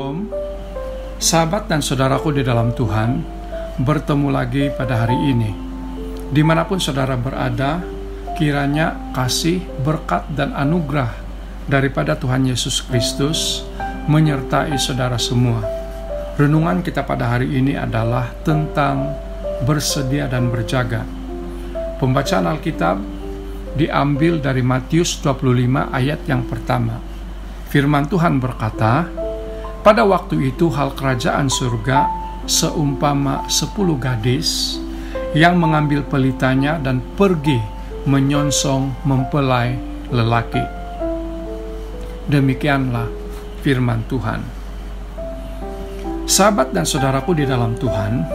Shalom, sahabat dan saudaraku di dalam Tuhan, bertemu lagi pada hari ini. Dimanapun saudara berada, kiranya kasih, berkat, dan anugerah daripada Tuhan Yesus Kristus menyertai saudara semua. Renungan kita pada hari ini adalah tentang bersedia dan berjaga. Pembacaan Alkitab diambil dari Matius 25 ayat yang pertama. Firman Tuhan berkata, pada waktu itu hal kerajaan surga seumpama 10 gadis yang mengambil pelitanya dan pergi menyongsong mempelai lelaki. Demikianlah firman Tuhan. Sahabat dan saudaraku di dalam Tuhan,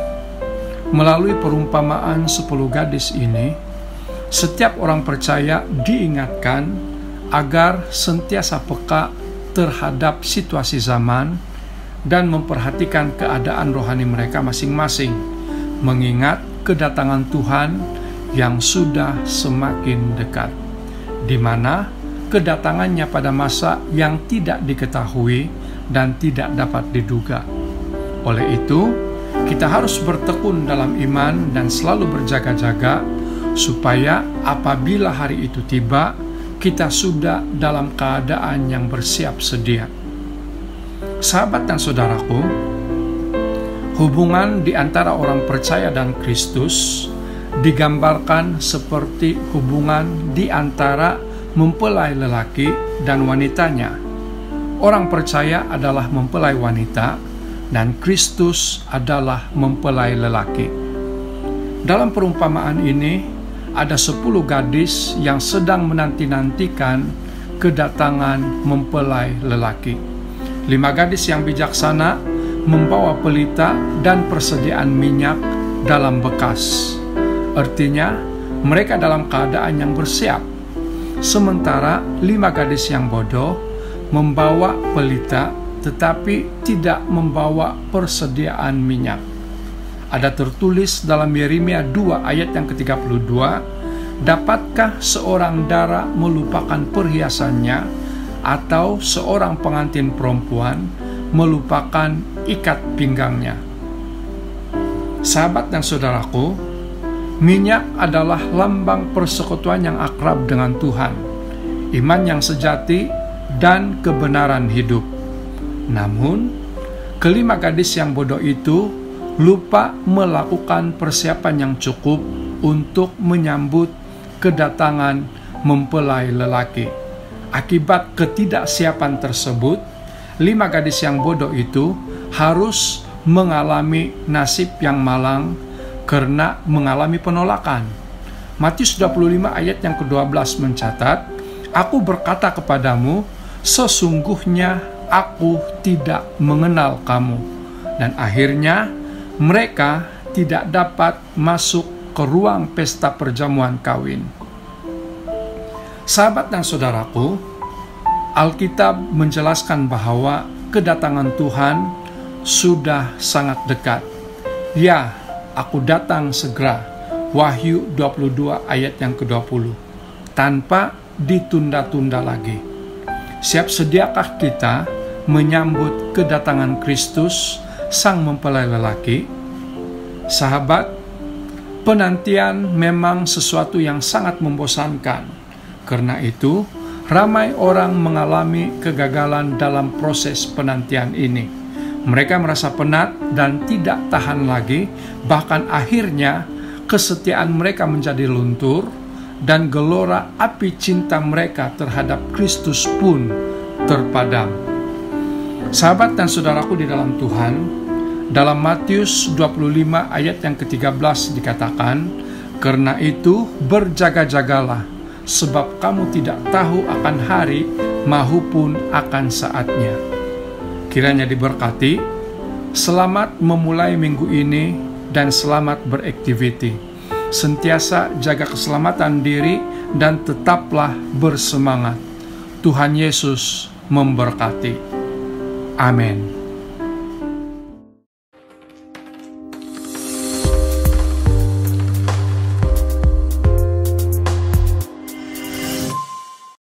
melalui perumpamaan 10 gadis ini, setiap orang percaya diingatkan agar sentiasa peka terhadap situasi zaman dan memperhatikan keadaan rohani mereka masing-masing, mengingat kedatangan Tuhan yang sudah semakin dekat, di mana kedatangannya pada masa yang tidak diketahui dan tidak dapat diduga. Oleh itu, kita harus bertekun dalam iman dan selalu berjaga-jaga, supaya apabila hari itu tiba, kita sudah dalam keadaan yang bersiap sedia. Sahabat dan saudaraku, hubungan di antara orang percaya dan Kristus digambarkan seperti hubungan di antara mempelai lelaki dan wanitanya. Orang percaya adalah mempelai wanita dan Kristus adalah mempelai lelaki. Dalam perumpamaan ini, ada 10 gadis yang sedang menanti-nantikan kedatangan mempelai lelaki. 5 gadis yang bijaksana membawa pelita dan persediaan minyak dalam bekas. Artinya, mereka dalam keadaan yang bersiap. Sementara 5 gadis yang bodoh membawa pelita tetapi tidak membawa persediaan minyak. Ada tertulis dalam Yeremia 2 ayat yang ke-32, dapatkah seorang dara melupakan perhiasannya, atau seorang pengantin perempuan melupakan ikat pinggangnya? Sahabat dan saudaraku, minyak adalah lambang persekutuan yang akrab dengan Tuhan, iman yang sejati, dan kebenaran hidup. Namun, kelima gadis yang bodoh itu lupa melakukan persiapan yang cukup untuk menyambut kedatangan mempelai lelaki. Akibat ketidaksiapan tersebut, 5 gadis yang bodoh itu harus mengalami nasib yang malang karena mengalami penolakan. Matius 25 ayat yang ke-12 mencatat, aku berkata kepadamu, sesungguhnya aku tidak mengenal kamu. Dan akhirnya mereka tidak dapat masuk ke ruang pesta perjamuan kawin. Sahabat dan saudaraku, Alkitab menjelaskan bahwa kedatangan Tuhan sudah sangat dekat. Ya, aku datang segera. Wahyu 22 ayat yang ke-20. Tanpa ditunda-tunda lagi. Siap sediakah kita menyambut kedatangan Kristus, sang mempelai lelaki? Sahabat, penantian memang sesuatu yang sangat membosankan. Karena itu, ramai orang mengalami kegagalan dalam proses penantian ini. Mereka merasa penat dan tidak tahan lagi, bahkan akhirnya kesetiaan mereka menjadi luntur, dan gelora api cinta mereka terhadap Kristus pun terpadam. Sahabat dan saudaraku di dalam Tuhan, dalam Matius 25 ayat yang ke-13 dikatakan, karena itu berjaga-jagalah, sebab kamu tidak tahu akan hari maupun akan saatnya. Kiranya diberkati, selamat memulai minggu ini dan selamat beraktiviti. Sentiasa jaga keselamatan diri dan tetaplah bersemangat. Tuhan Yesus memberkati. Amin.